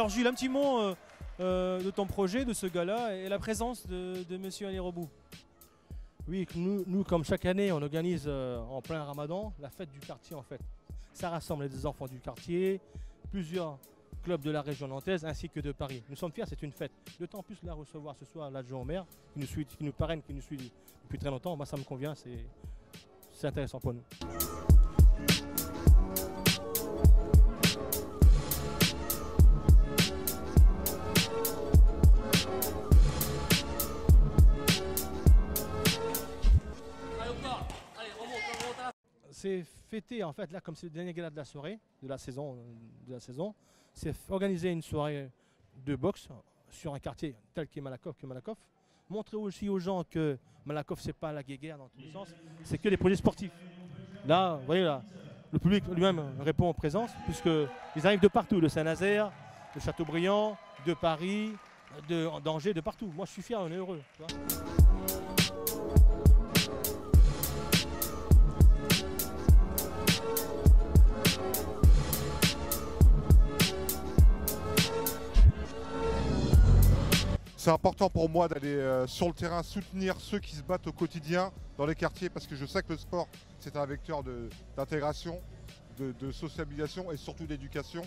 Alors Jules, un petit mot de ton projet, de ce gala et la présence de Monsieur Ali Robou. Oui, nous, comme chaque année, on organise en plein Ramadan la fête du quartier en fait. Ça rassemble les enfants du quartier, plusieurs clubs de la région nantaise ainsi que de Paris. Nous sommes fiers, c'est une fête. D'autant plus là recevoir ce soir l'adjoint au maire qui nous parraine, qui nous suit depuis très longtemps. Moi ça me convient, c'est intéressant pour nous. C'est fêté en fait là comme c'est le dernier gala de la soirée, de la saison, c'est organiser une soirée de boxe sur un quartier tel qu'est Malakoff, montrer aussi aux gens que Malakoff c'est pas la guéguerre dans tous les sens, c'est que des projets sportifs. Là, vous voyez là, le public lui-même répond en présence puisqu'ils arrivent de partout, de Saint-Nazaire, de Châteaubriand, de Paris, d'Angers, de partout. Moi je suis fier, on est heureux. Tu vois. C'est important pour moi d'aller sur le terrain soutenir ceux qui se battent au quotidien dans les quartiers parce que je sais que le sport c'est un vecteur d'intégration, de sociabilisation et surtout d'éducation.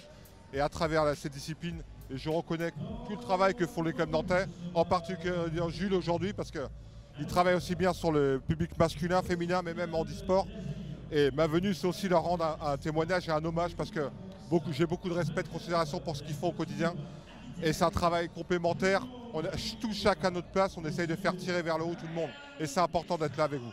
Et à travers cette discipline, et je reconnais tout le travail que font les clubs nantais, en particulier Jules aujourd'hui parce qu'il travaille aussi bien sur le public masculin, féminin mais même handisport. Et ma venue c'est aussi leur rendre un témoignage et un hommage parce que j'ai beaucoup de respect et de considération pour ce qu'ils font au quotidien. Et c'est un travail complémentaire, tous chacun à notre place, on essaye de faire tirer vers le haut tout le monde. Et c'est important d'être là avec vous.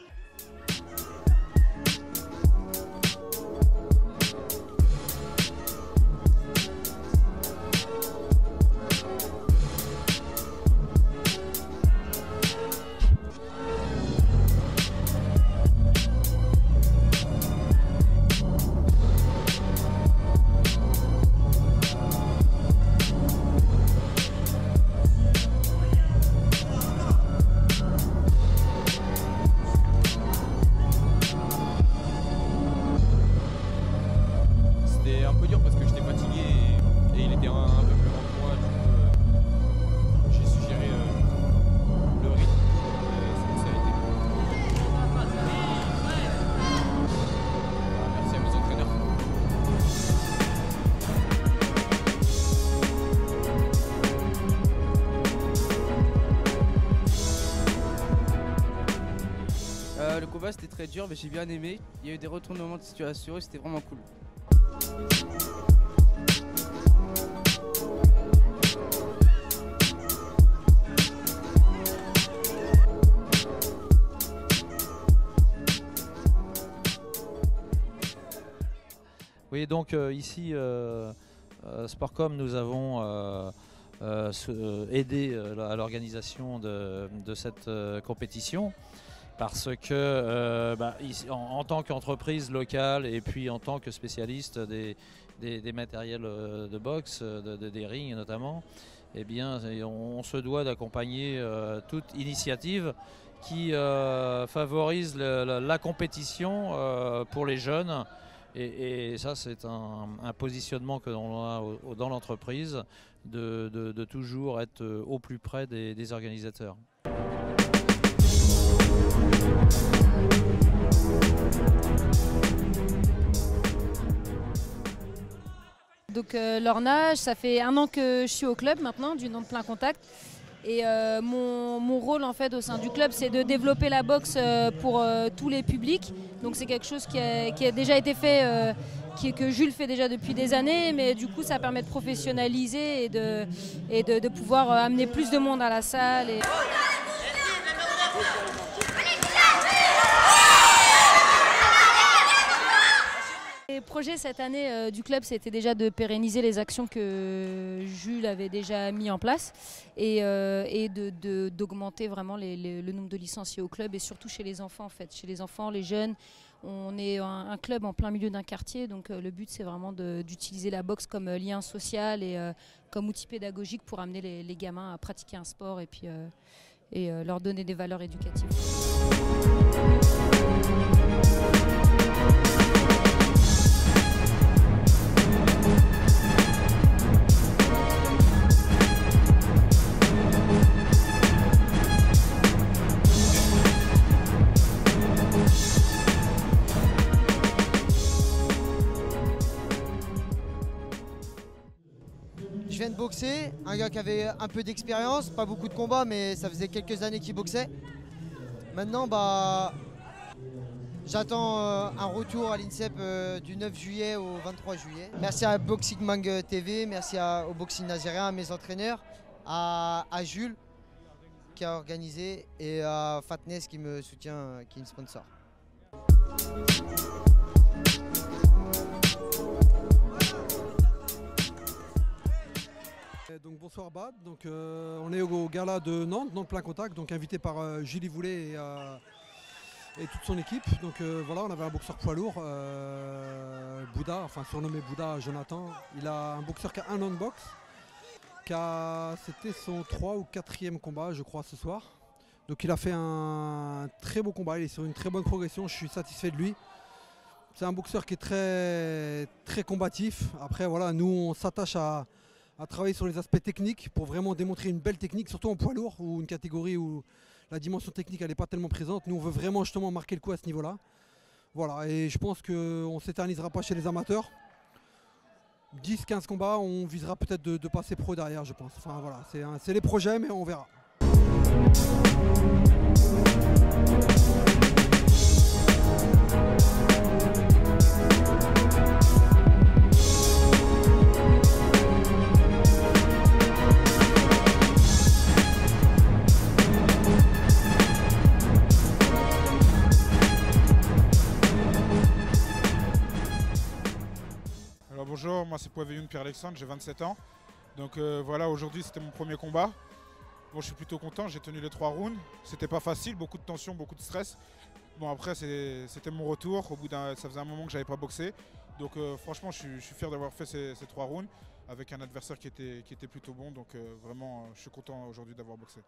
Le combat c'était très dur mais j'ai bien aimé, il y a eu des retournements de situation et c'était vraiment cool. Oui donc ici Sportcom nous avons aidé à l'organisation de cette compétition. Parce que en tant qu'entreprise locale et puis en tant que spécialiste des matériels de boxe, des rings notamment, eh bien, on se doit d'accompagner toute initiative qui favorise la compétition pour les jeunes. Et ça, c'est un positionnement que l'on a dans l'entreprise, de toujours être au plus près des organisateurs. Donc Lorna, ça fait 1 an que je suis au club maintenant, du nom de Plein Contact. Et mon rôle en fait au sein du club, c'est de développer la boxe pour tous les publics. Donc c'est quelque chose qui a déjà été fait, que Jules fait déjà depuis des années, mais du coup ça permet de professionnaliser et de pouvoir amener plus de monde à la salle. Le projet cette année du club, c'était déjà de pérenniser les actions que Jules avait déjà mis en place et d'augmenter vraiment le nombre de licenciés au club et surtout chez les enfants en fait. Chez les enfants, les jeunes, on est un club en plein milieu d'un quartier, donc le but c'est vraiment d'utiliser la boxe comme lien social et comme outil pédagogique pour amener les gamins à pratiquer un sport et puis leur donner des valeurs éducatives. viens de boxer, un gars qui avait un peu d'expérience, pas beaucoup de combats, mais ça faisait quelques années qu'il boxait. Maintenant, j'attends un retour à l'INSEP du 9 juillet au 23 juillet. Merci à Boxing Mang TV, merci au Boxing Nazérien, à mes entraîneurs, à Jules qui a organisé et à Fatness qui me soutient, qui est une sponsor. Donc bonsoir Bad, donc, on est au gala de Nantes, Nantes plein contact, donc invité par Julie Voulet et toute son équipe. Donc voilà, on avait un boxeur poids lourd, Bouddha, enfin surnommé Bouddha, Jonathan. Il a un boxeur qui a 1 an de boxe, c'était son 3 ou 4e combat je crois ce soir. Donc il a fait un très beau combat, il est sur une très bonne progression, je suis satisfait de lui. C'est un boxeur qui est très combatif. Après voilà, nous on s'attache à travailler sur les aspects techniques pour vraiment démontrer une belle technique, surtout en poids lourd ou une catégorie où la dimension technique elle n'est pas tellement présente. Nous on veut vraiment justement marquer le coup à ce niveau-là. Voilà, et je pense qu'on ne s'éternisera pas chez les amateurs. 10-15 combats, on visera peut-être de passer pro derrière, je pense. Enfin voilà, c'est les projets, mais on verra. Bonjour, moi c'est Poivillon Pierre-Alexandre, j'ai 27 ans. Donc voilà, aujourd'hui c'était mon premier combat. Bon, je suis plutôt content, j'ai tenu les 3 rounds. C'était pas facile, beaucoup de tension, beaucoup de stress. Bon après c'était mon retour, ça faisait un moment que j'avais pas boxé. Donc franchement je suis fier d'avoir fait ces 3 rounds avec un adversaire qui était plutôt bon. Donc vraiment je suis content aujourd'hui d'avoir boxé.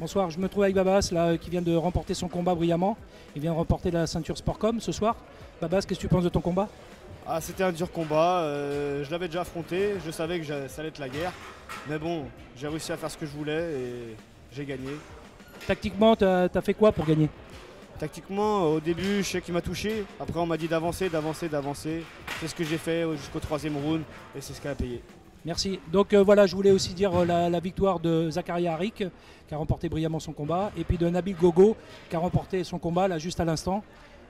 Bonsoir, je me trouve avec Babas là, qui vient de remporter son combat brillamment. Il vient de remporter la ceinture Sportcom ce soir. Babas, qu'est-ce que tu penses de ton combat? C'était un dur combat, je l'avais déjà affronté, je savais que ça allait être la guerre. Mais bon, j'ai réussi à faire ce que je voulais et j'ai gagné. Tactiquement, t'as fait quoi pour gagner? Tactiquement, au début, je sais qu'il m'a touché. Après, on m'a dit d'avancer. C'est ce que j'ai fait jusqu'au 3e round et c'est ce qu'elle a payé. Merci. Donc voilà, je voulais aussi dire la victoire de Zakaria Harik, qui a remporté brillamment son combat, et puis de Nabil Gogo, qui a remporté son combat là juste à l'instant.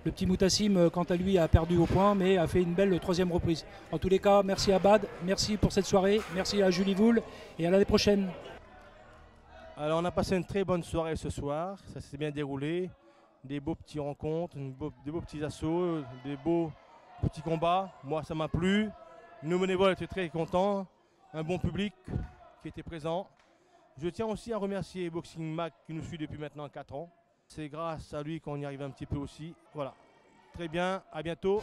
Le petit Moutassim, quant à lui, a perdu au point, mais a fait une belle 3e reprise. En tous les cas, merci à Bad, merci pour cette soirée, merci à Julie Voul, et à l'année prochaine. Alors on a passé une très bonne soirée ce soir, ça s'est bien déroulé. Des beaux petits rencontres, des beaux petits assauts, des beaux petits combats. Moi ça m'a plu, nos bénévoles étaient très contents. Un bon public qui était présent. Je tiens aussi à remercier Boxing Mag qui nous suit depuis maintenant 4 ans. C'est grâce à lui qu'on y arrive un petit peu aussi. Voilà. Très bien, à bientôt.